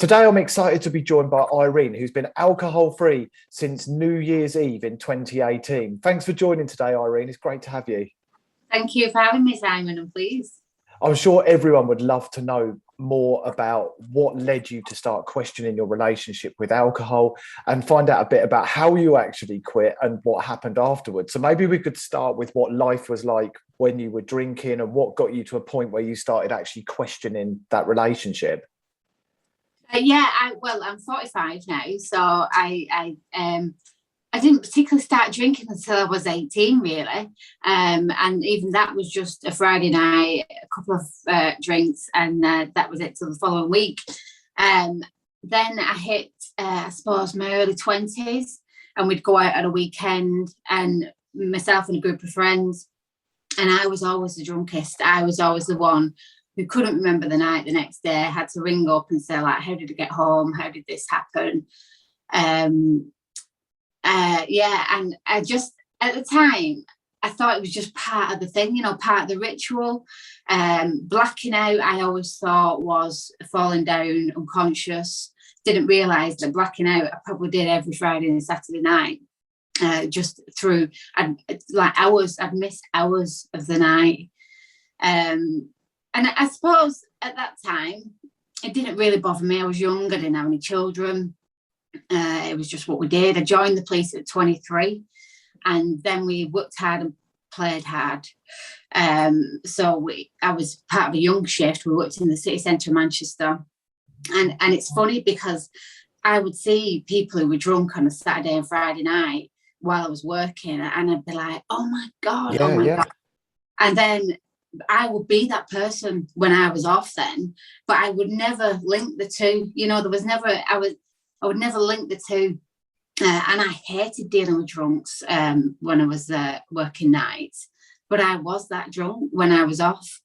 Today, I'm excited to be joined by Irene, who's been alcohol-free since New Year's Eve in 2018. Thanks for joining today, Irene. It's great to have you. Thank you for having me, Simon, and please. I'm sure everyone would love to know more about what led you to start questioning your relationship with alcohol and find out a bit about how you actually quit and what happened afterwards. So maybe we could start with what life was like when you were drinking and what got you to a point where you started actually questioning that relationship. I'm 45 now, so I didn't particularly start drinking until I was 18, really, and even that was just a Friday night, a couple of drinks, and that was it till the following week. Then I hit, I suppose, my early 20s, and we'd go out on a weekend, and myself and a group of friends, and I was always the drunkest. I was always the one who couldn't remember the night the next day, had to ring up and say, like, how did I get home? How did this happen? And I just, at the time, I thought it was just part of the thing, part of the ritual. Blacking out, I always thought was falling down unconscious. Didn't realise that blacking out, I probably did every Friday and Saturday night. Just through, I'd miss hours of the night. And I suppose at that time, it didn't really bother me. I was young, I didn't have any children. It was just what we did. I joined the police at 23, and then we worked hard and played hard. I was part of a young shift. We worked in the city centre of Manchester. And it's funny because I would see people who were drunk on a Saturday and Friday night while I was working, and I'd be like, oh my God. And then I would be that person when I was off then, but I would never link the two. I would never link the two. And I hated dealing with drunks when I was working nights, but I was that drunk when I was off.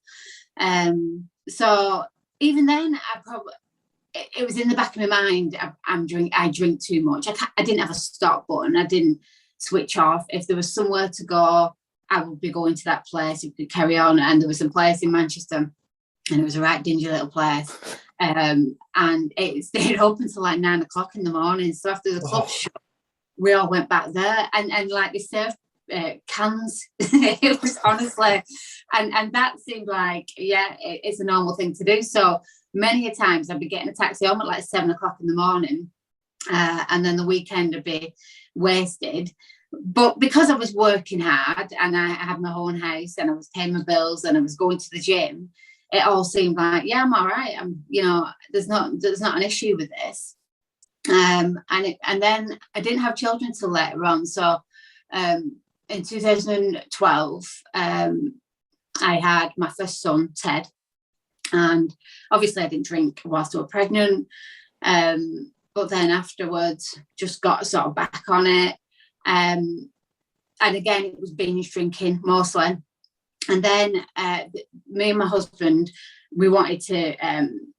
So even then, it was in the back of my mind, I drink too much. I didn't have a stop button. I didn't switch off. If there was somewhere to go, I would be going to that place. It could carry on. And there was some place in Manchester, and it was a right dingy little place. And it stayed open until like 9 o'clock in the morning. So after the club shut, we all went back there, and like they served cans. It was honestly, and that seemed like, it's a normal thing to do. So many a times I'd be getting a taxi home at like 7 o'clock in the morning, and then the weekend would be wasted. But because I was working hard and I had my own house and I was paying my bills and I was going to the gym, it all seemed like, I'm all right. There's not an issue with this. And then I didn't have children till later on. So in 2012, I had my first son, Ted. And obviously I didn't drink whilst I was pregnant. But then afterwards, just got sort of back on it. And again, it was binge drinking mostly. And then me and my husband, we wanted to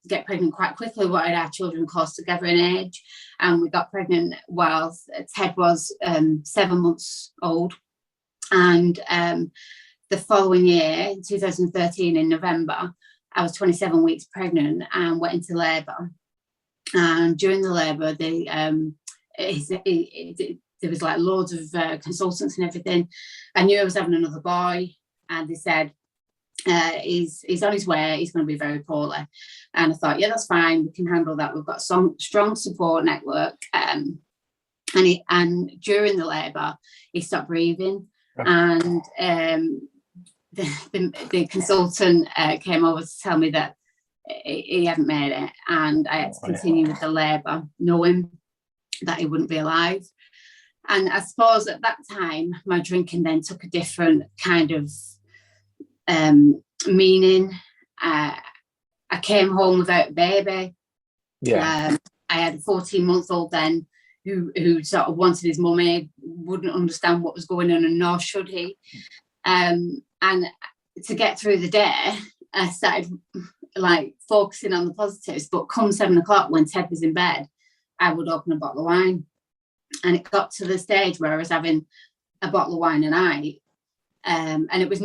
get pregnant quite quickly. We wanted our children close together in age. And we got pregnant whilst Ted was 7 months old. And the following year, in 2013, in November, I was 27 weeks pregnant and went into labour. And during the labour, there was like loads of consultants and everything. I knew I was having another boy, and they said, he's on his way, he's going to be very poorly. And I thought, that's fine, we can handle that. We've got some strong support network. And during the labour, he stopped breathing. And the consultant came over to tell me that he hadn't made it, and I had to continue with the labour, knowing that he wouldn't be alive. And I suppose at that time, my drinking then took a different kind of meaning. I came home without a baby. I had a 14-month-old then who sort of wanted his mummy, wouldn't understand what was going on, and nor should he. And to get through the day, I started like focusing on the positives. But come 7 o'clock, when Ted was in bed, I would open a bottle of wine. And it got to the stage where I was having a bottle of wine a night. And I was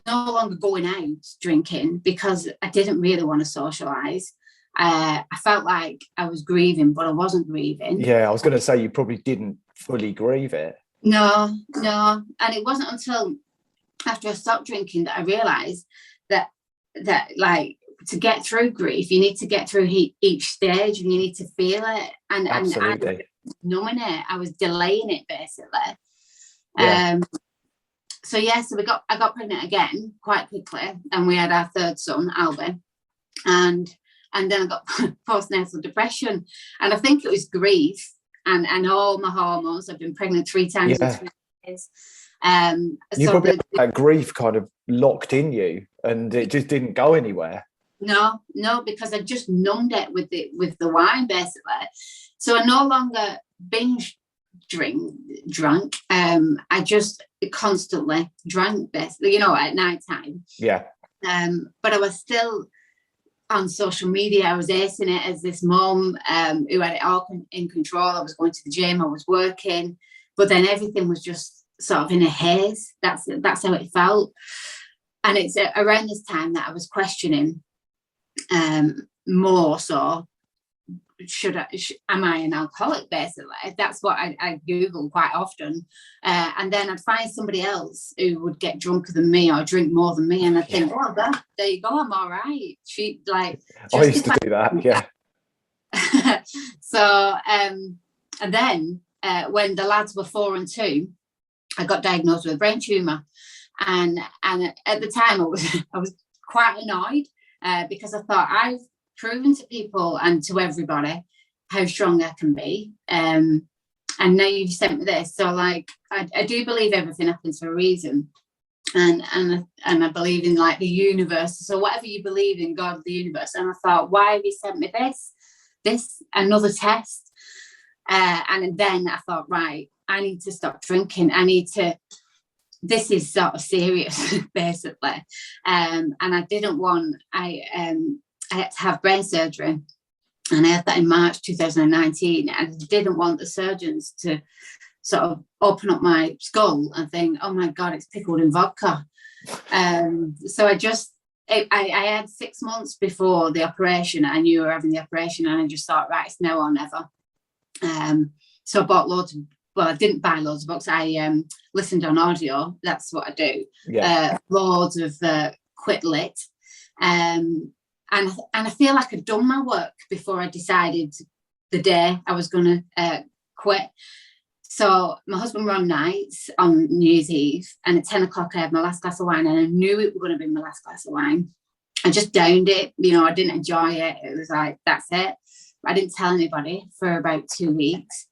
no longer going out drinking because I didn't really want to socialise. I felt like I was grieving, but I wasn't grieving. Yeah, I was going to say you probably didn't fully grieve it. No. And it wasn't until after I stopped drinking that I realised that like, to get through grief, you need to get through each stage, and you need to feel it. And Absolutely. I was numbing it. I was delaying it, basically. Yeah. So I got pregnant again quite quickly, and we had our third son, Albie, and then I got postnatal depression, and I think it was grief and all my hormones. I've been pregnant 3 times in 3 years. You so probably had that grief kind of locked in you, and it just didn't go anywhere. No, because I just numbed it with the wine, basically. So I no longer binge drunk. I just constantly drank, basically, at night time. Yeah. But I was still on social media. I was acing it as this mom who had it all in control. I was going to the gym, I was working, but then everything was just sort of in a haze. That's how it felt. And it's around this time that I was questioning more so, am I an alcoholic, basically? That's what I Google quite often. And then I'd find somebody else who would get drunker than me or drink more than me, and I'd think, oh, there you go, I'm all right. She like I used to do that, yeah. So and then when the lads were 4 and 2, I got diagnosed with a brain tumour, and at the time I was quite annoyed because I thought, I've proven to people and to everybody how strong I can be, and now you've sent me this. So like I do believe everything happens for a reason, and I believe in like the universe. So whatever you believe in, God, the universe. And I thought, why have you sent me this another test? And then I thought, right, I need to stop drinking. This is sort of serious, basically. And I didn't want, I had to have brain surgery, and I had that in March 2019. And I didn't want the surgeons to sort of open up my skull and think, oh my God, it's pickled in vodka. So I had 6 months before the operation. I knew we were having the operation, and I just thought, right, it's now or never. So I bought I didn't buy loads of books. I listened on audio. That's what I do. Yeah. Loads of Quit Lit. And I feel like I'd done my work before I decided the day I was going to quit. So my husband ran nights on New Year's Eve, and at 10 o'clock I had my last glass of wine, and I knew it was going to be my last glass of wine. I just downed it. I didn't enjoy it. It was like, that's it. I didn't tell anybody for about 2 weeks.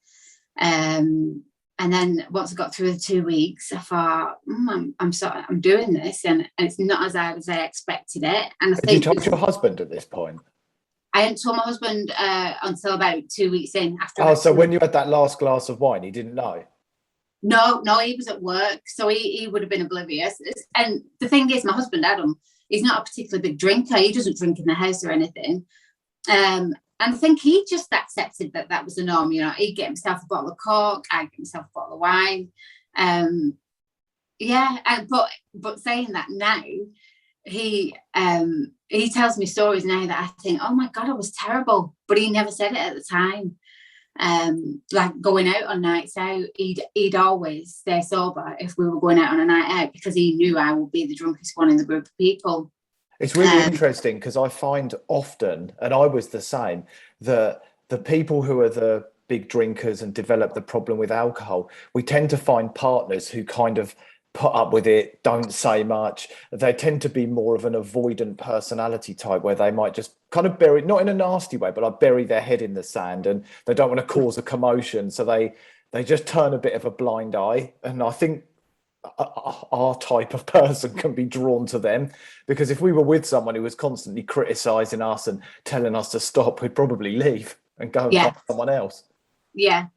And then once I got through the 2 weeks, I thought, I'm doing this, and it's not as I expected it. And I think, did you talk to your husband at this point? I hadn't told my husband until about 2 weeks in. So when you had that last glass of wine, he didn't know? No, he was at work, so he would have been oblivious. And the thing is, my husband Adam, he's not a particularly big drinker. He doesn't drink in the house or anything. And I think he just accepted that was the norm. He'd get himself a bottle of Coke, I'd get myself a bottle of wine. But saying that now, he tells me stories now that I think, oh my God, I was terrible. But he never said it at the time. Like going out on nights out, he'd always stay sober if we were going out on a night out, because he knew I would be the drunkest one in the group of people. It's really interesting, because I find often, and I was the same, that the people who are the big drinkers and develop the problem with alcohol, we tend to find partners who kind of put up with it, don't say much. They tend to be more of an avoidant personality type, where they might just kind of bury, not in a nasty way, but like bury their head in the sand, and they don't want to cause a commotion. So they just turn a bit of a blind eye. And I think our type of person can be drawn to them, because if we were with someone who was constantly criticizing us and telling us to stop, we'd probably leave and go and find someone else. And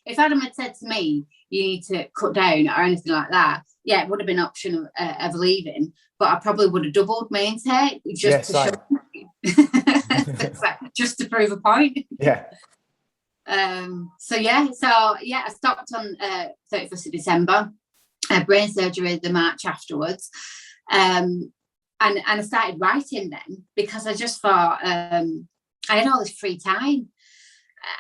if Adam had said to me, you need to cut down or anything like that, it would have been an option of leaving, but I probably would have doubled my intake just to just to prove a point. I stopped on 31st of December. Brain surgery the March afterwards, and I started writing then, because I just thought I had all this free time,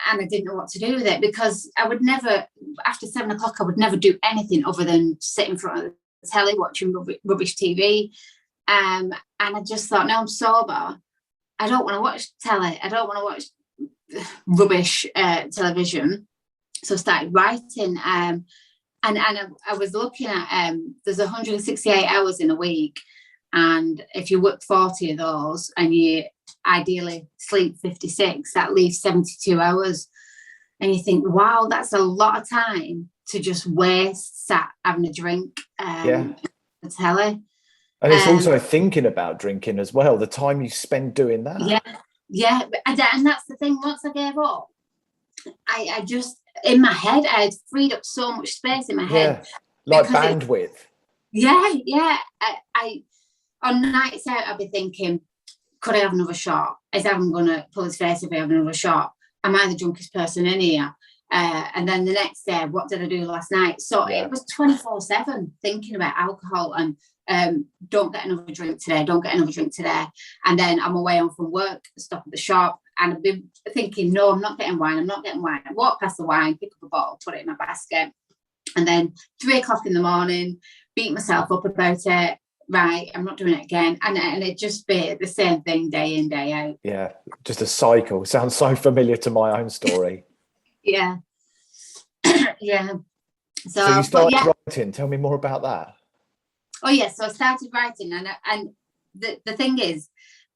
and I didn't know what to do with it, because I would never, after 7 o'clock, I would never do anything other than sit in front of the telly watching rubbish TV. And I just thought, no, I'm sober. I don't want to watch telly. I don't want to watch rubbish television. So I started writing. And I was looking at, there's 168 hours in a week. And if you work 40 of those and you ideally sleep 56, that leaves 72 hours. And you think, wow, that's a lot of time to just waste sat having a drink the telly. And it's also thinking about drinking as well, the time you spend doing that. Yeah. And that's the thing. Once I gave up, I just, in my head, I had freed up so much space in my head. Like bandwidth. I on nights out, I'd be thinking, could I have another shot? Is Adam going to pull his face if I have another shot? Am I the drunkest person in here? And then the next day, what did I do last night? So it was 24/7 thinking about alcohol and don't get another drink today, don't get another drink today. And then I'm away on from work, stop at the shop, and I've been thinking, no, I'm not getting wine. I walk past the wine, pick up a bottle, put it in my basket. And then 3 o'clock in the morning, beat myself up about it. Right, I'm not doing it again. And it just be the same thing day in, day out. Yeah, just a cycle. Sounds so familiar to my own story. Yeah. Yeah. So you started writing. Tell me more about that. Oh, yeah. So I started writing. And the thing is,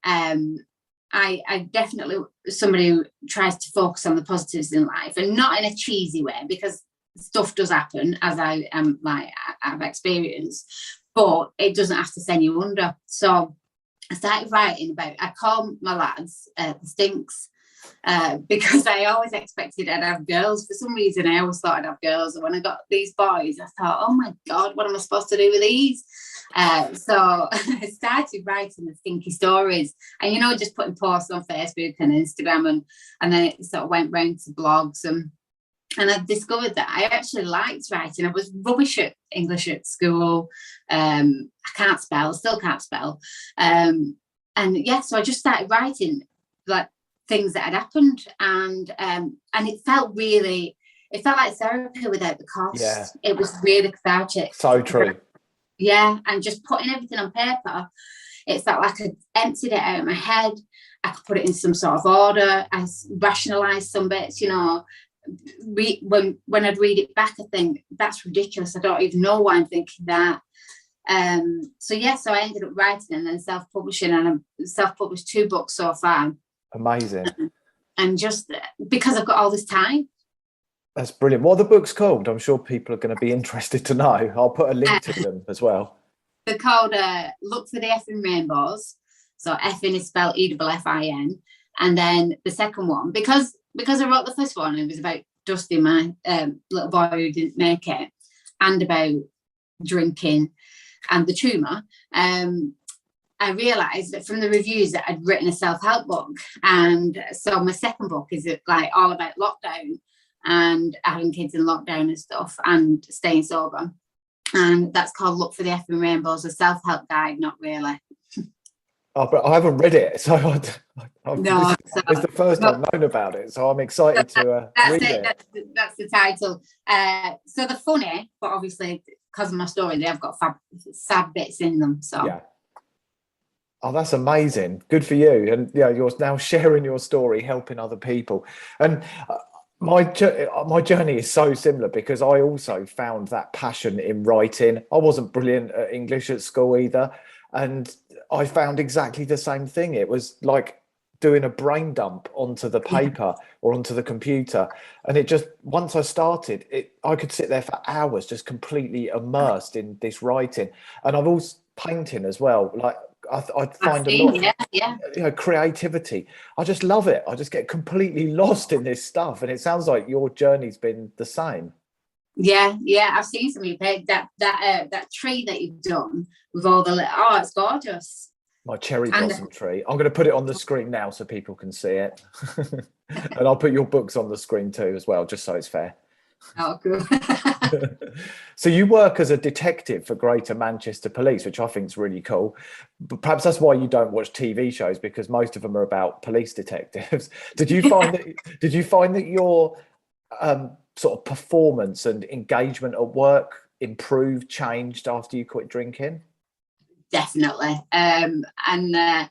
I definitely somebody who tries to focus on the positives in life, and not in a cheesy way, because stuff does happen, as I've experienced, but it doesn't have to send you under. So I started writing about, I call my lads the stinks, because I always expected I'd have girls. For some reason, I always thought I'd have girls. And when I got these boys, I thought, oh my God, what am I supposed to do with these? So I started writing the stinky stories, and, just putting posts on Facebook and Instagram, and then it sort of went round to blogs, and I discovered that I actually liked writing. I was rubbish at English at school. I can't spell, still can't spell. So I just started writing like things that had happened, and it felt like therapy without the cost. Yeah. It was really cathartic. So true. Yeah, and just putting everything on paper, it felt like I emptied it out of my head. I could put it in some sort of order. I rationalised some bits, when I'd read it back, I think that's ridiculous. I don't even know why I'm thinking that. So I ended up writing and then self-publishing, and I've self-published 2 books so far. Amazing. And just because I've got all this time. That's brilliant. What are the books called? I'm sure people are going to be interested to know. I'll put a link to them as well. They're called Look for the Effing Rainbows. So effing is spelled EFFIN. And then the second one, because I wrote the first one, it was about Dusty, my little boy who didn't make it, and about drinking and the tumour. I realised that from the reviews that I'd written a self-help book. And so my second book is like all about lockdown and having kids in lockdown and stuff and staying sober. And that's called Look for the Effing Rainbows, a self-help guide, not really. Oh, but I haven't read it, so it's the first I've known about it, so I'm excited to read it. That's the title. So they're funny, but obviously because of my story, they have got sad bits in them. So yeah. Oh, that's amazing. Good for you. And you're now sharing your story, helping other people. And my journey is so similar, because I also found that passion in writing. I wasn't brilliant at English at school either, and I found exactly the same thing. It was like doing a brain dump onto the paper or onto the computer. And it just, once I started it, I could sit there for hours just completely immersed in this writing. And I've also painting as well. Like I find a lot of creativity. I just love it. I just get completely lost in this stuff. And it sounds like your journey's been the same. Yeah, I've seen some of your page, that tree that you've done with all the it's gorgeous. My cherry blossom tree. I'm going to put it on the screen now so people can see it. And I'll put your books on the screen too as well, just so it's fair. Oh, cool. So you work as a detective for Greater Manchester Police, which I think is really cool. But perhaps that's why you don't watch TV shows, because most of them are about police detectives. Did you find that your sort of performance and engagement at work improved, changed after you quit drinking? Definitely. And I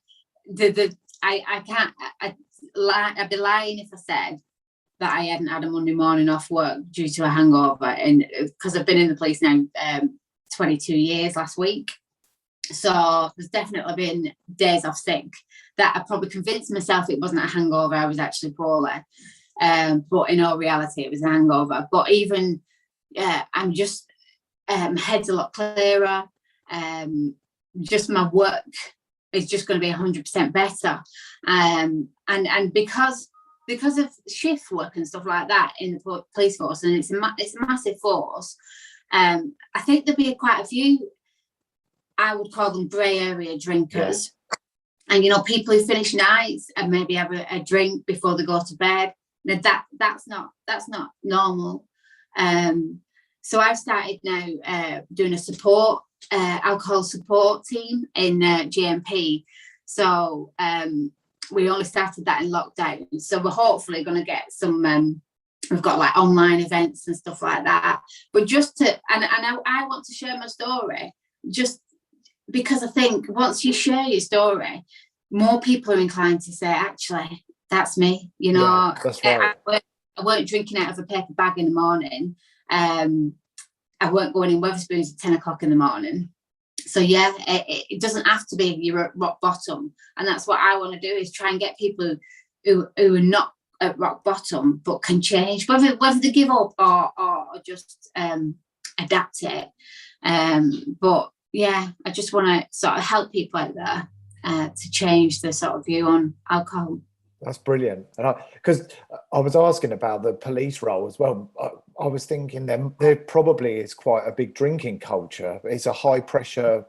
can't. I'd be lying if I said that I hadn't had a Monday morning off work due to a hangover, and because I've been in the police now 22 years last week, so there's definitely been days off sick that I probably convinced myself it wasn't a hangover, I was actually poorly, but in all reality it was a hangover. But even I'm just head's a lot clearer, just my work is just going to be 100% better, and because of shift work and stuff like that in the police force, and it's a massive force. I think there'll be quite a few, I would call them grey area drinkers, and people who finish nights and maybe have a drink before they go to bed. Now that's not normal. So I've started now doing a support alcohol support team in GMP. So we only started that in lockdown, so we're hopefully going to get some we've got like online events and stuff like that, but just to and I want to share my story, just because I think once you share your story, more people are inclined to say, actually, that's me, that's right. I weren't drinking out of a paper bag in the morning, I weren't going in Wetherspoons at 10 o'clock in the morning. So yeah, it doesn't have to be you're at rock bottom, and that's what I want to do, is try and get people who are not at rock bottom but can change, whether they give up or just adapt it. But yeah, I just want to sort of help people out there to change the sort of view on alcohol. That's brilliant. And because I was asking about the police role as well, I was thinking there probably is quite a big drinking culture. It's a high pressure,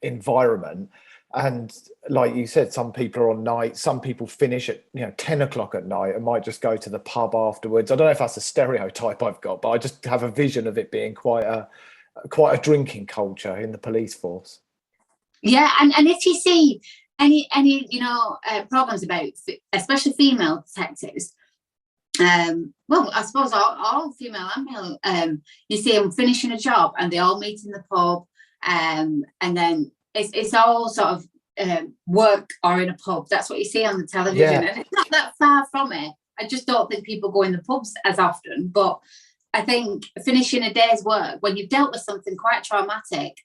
environment. And like you said, some people are on night, some people finish at 10 o'clock at night and might just go to the pub afterwards. I don't know if that's a stereotype I've got, but I just have a vision of it being quite a drinking culture in the police force. Yeah, and if you see any problems about especially female detectives, well, I suppose all female and male, you see them finishing a job and they all meet in the pub, and then it's all sort of work or in a pub. That's what you see on the television, and it's not that far from it. I just don't think people go in the pubs as often, but I think finishing a day's work when you've dealt with something quite traumatic,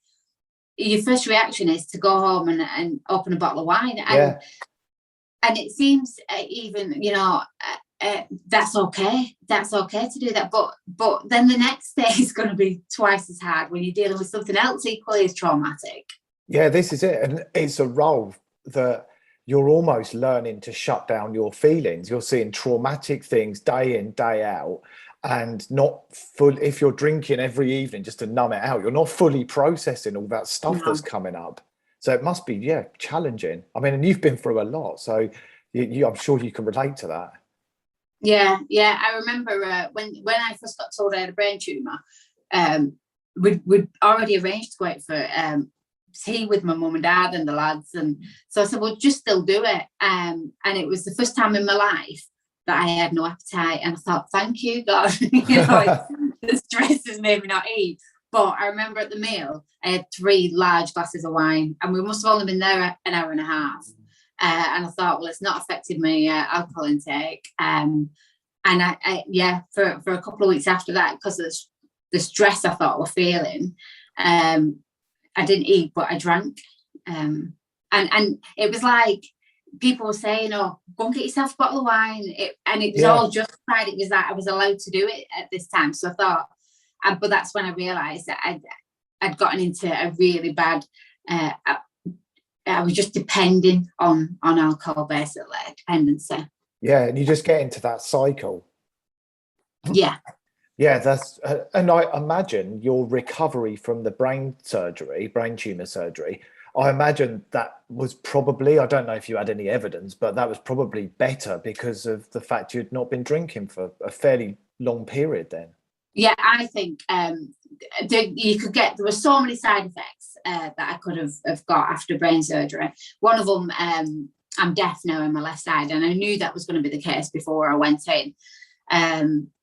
your first reaction is to go home and open a bottle of wine, and it seems even that's okay to do that, but then the next day is going to be twice as hard when you're dealing with something else equally as traumatic. Yeah, this is it, and it's a role that you're almost learning to shut down your feelings. You're seeing traumatic things day in, day out, and not full. If you're drinking every evening just to numb it out, you're not fully processing all that stuff that's coming up. So it must be challenging. I mean, and you've been through a lot, so I'm sure you can relate to that. Yeah. I remember when I first got told I had a brain tumour, we'd already arranged to go out for tea with my mum and dad and the lads, and so I said, well, just still do it. And it was the first time in my life that I had no appetite, and I thought, thank you, God. The stress has made me not eat. But I remember at the meal, I had 3 large glasses of wine, and we must have only been there an hour and a half. And I thought, well, it's not affected my alcohol intake. And I for a couple of weeks after that, because of the stress I thought I was feeling, I didn't eat, but I drank. And it was like people were saying, oh, go and get yourself a bottle of wine. It was all justified. It was that I was allowed to do it at this time. So I thought, but that's when I realised that I'd gotten into a really bad, I was just depending on alcohol, basically, dependency. Yeah, and you just get into that cycle. Yeah. Yeah, that's and I imagine your recovery from the brain tumour surgery, I imagine that was probably, I don't know if you had any evidence, but that was probably better because of the fact you'd not been drinking for a fairly long period then. Yeah, I think there were so many side effects that I could have got after brain surgery. One of them, I'm deaf now on my left side, and I knew that was going to be the case before I went in.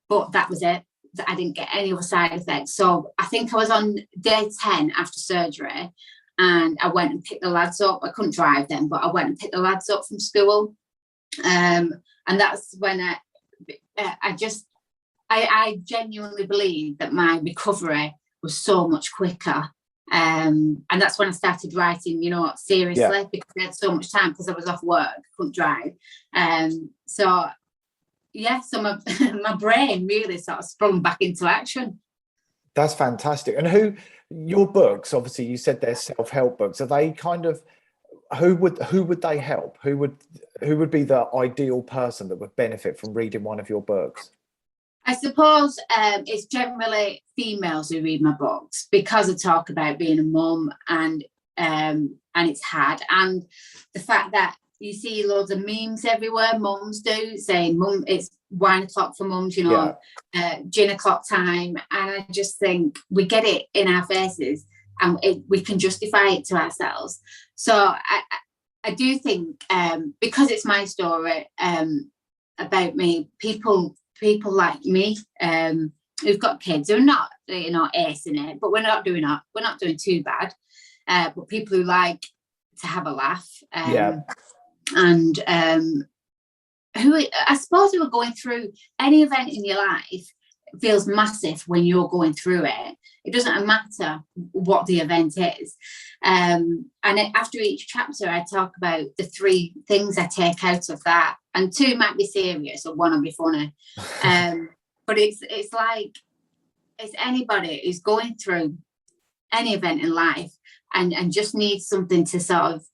But that was it. I didn't get any other side effects. So I think I was on day 10 after surgery, and I went and picked the lads up. I couldn't drive then, but I went and picked the lads up from school. And that's when I genuinely believe that my recovery was so much quicker. And that's when I started writing, seriously, because I had so much time because I was off work, couldn't drive. So my brain really sort of sprung back into action. That's fantastic. And your books, obviously you said they're self-help books, are they kind of, who would they help? Who would be the ideal person that would benefit from reading one of your books? I suppose it's generally females who read my books, because I talk about being a mum and it's hard, and the fact that you see loads of memes everywhere, mums do, saying mum, it's wine o'clock for mums, gin o'clock time, and I just think we get it in our faces, and we can justify it to ourselves. So I do think because it's my story about me, people like me who've got kids who are not acing it, but we're not doing too bad, but people who like to have a laugh, and who I suppose who are going through any event in your life feels massive when you're going through it. It doesn't matter what the event is. And after each chapter, I talk about the 3 things I take out of that. And 2 might be serious, or 1 will be funny. But it's like, it's anybody who's going through any event in life and just needs something to sort of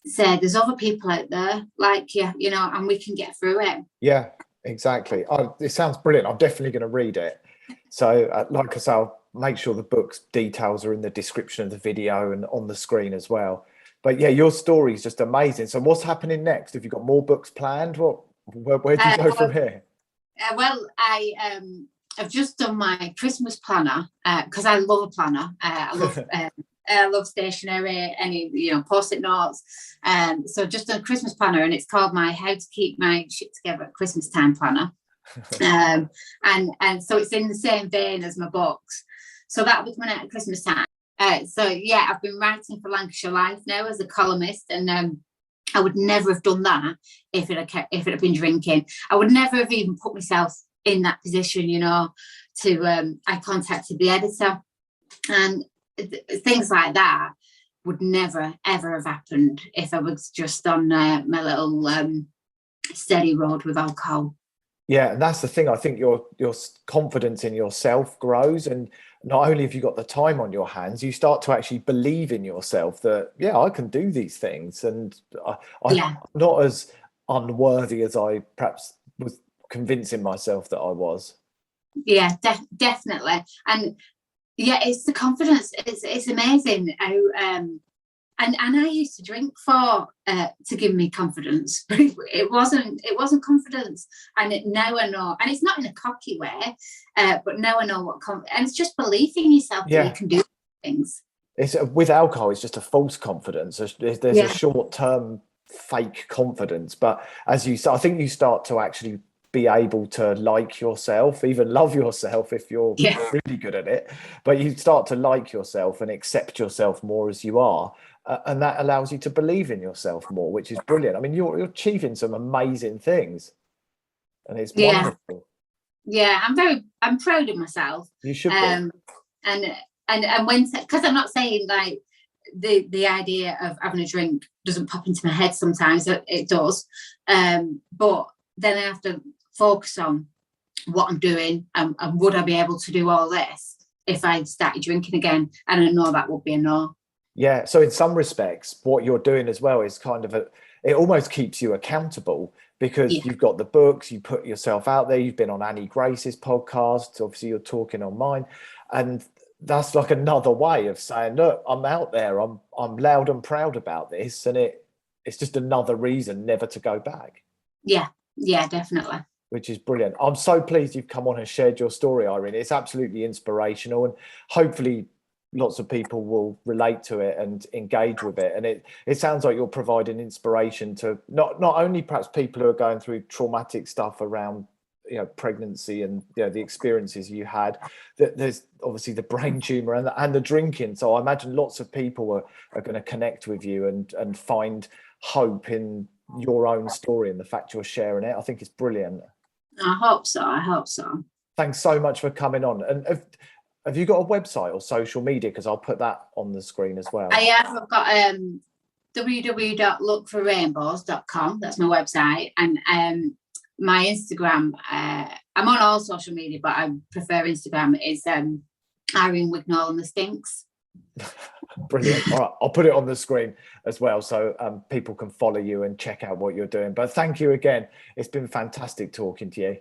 say, there's other people out there like you, and we can get through it. Yeah, exactly. It sounds brilliant. I'm definitely going to read it. So like I say, I'll make sure the book's details are in the description of the video and on the screen as well. But yeah, your story is just amazing. So what's happening next? Have you got more books planned? Where do you go from here? Well, I've just done my Christmas planner because I love a planner. I love stationery, any post-it notes. So just a Christmas planner, and it's called my How to Keep My Shit Together at Christmas Time planner. And so it's in the same vein as my books. So that was coming out at Christmas time. So yeah, I've been writing for Lancashire Life now as a columnist, and I would never have done that if it had been drinking. I would never have even put myself in that position, I contacted the editor, and things like that would never ever have happened if I was just on my little steady road with alcohol. Yeah, and that's the thing. I think your confidence in yourself grows, and not only have you got the time on your hands, you start to actually believe in yourself that I can do these things, and I'm not as unworthy as I perhaps was convincing myself that I was. Yeah, definitely. And yeah, it's the confidence. It's amazing how and I used to drink to give me confidence, but it wasn't confidence. And now I know, and it's not in a cocky way, but now I know and it's just belief in yourself that you can do things. It's with alcohol, it's just a false confidence. There's a short-term fake confidence, but as you start, I think you start to actually be able to like yourself, even love yourself if you're really good at it, but you start to like yourself and accept yourself more as you are, and that allows you to believe in yourself more, which is brilliant. I mean, you're achieving some amazing things, and it's wonderful. Yeah, I'm proud of myself. You should be. And when, because I'm not saying like the idea of having a drink doesn't pop into my head sometimes, it does, but then I have to focus on what I'm doing, and would I be able to do all this if I started drinking again? And I know that would be a no. Yeah, so in some respects, what you're doing as well is kind of it almost keeps you accountable, because you've got the books, you put yourself out there, you've been on Annie Grace's podcast, obviously you're talking on mine, and that's like another way of saying, look, I'm out there, I'm loud and proud about this, and it's just another reason never to go back. Yeah, definitely. which is brilliant. I'm so pleased you've come on and shared your story, Irene. It's absolutely inspirational, and hopefully lots of people will relate to it and engage with it. And it sounds like you're providing inspiration to not only perhaps people who are going through traumatic stuff around, you know, pregnancy and, you know, the experiences you had. That there's obviously the brain tumor and the drinking. So I imagine lots of people are going to connect with you and find hope in your own story and the fact you're sharing it. I think it's brilliant. I hope so. Thanks so much for coming on. And have you got a website or social media? Because I'll put that on the screen as well. I have. I've got www.lookforrainbows.com. That's my website. And my Instagram, I'm on all social media, but I prefer Instagram, is Irene Wignall and the Stinks. Brilliant. All right, I'll put it on the screen as well, so people can follow you and check out what you're doing. But thank you again. It's been fantastic talking to you.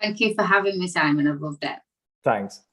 Thank you for having me, Simon. I've loved it. Thanks.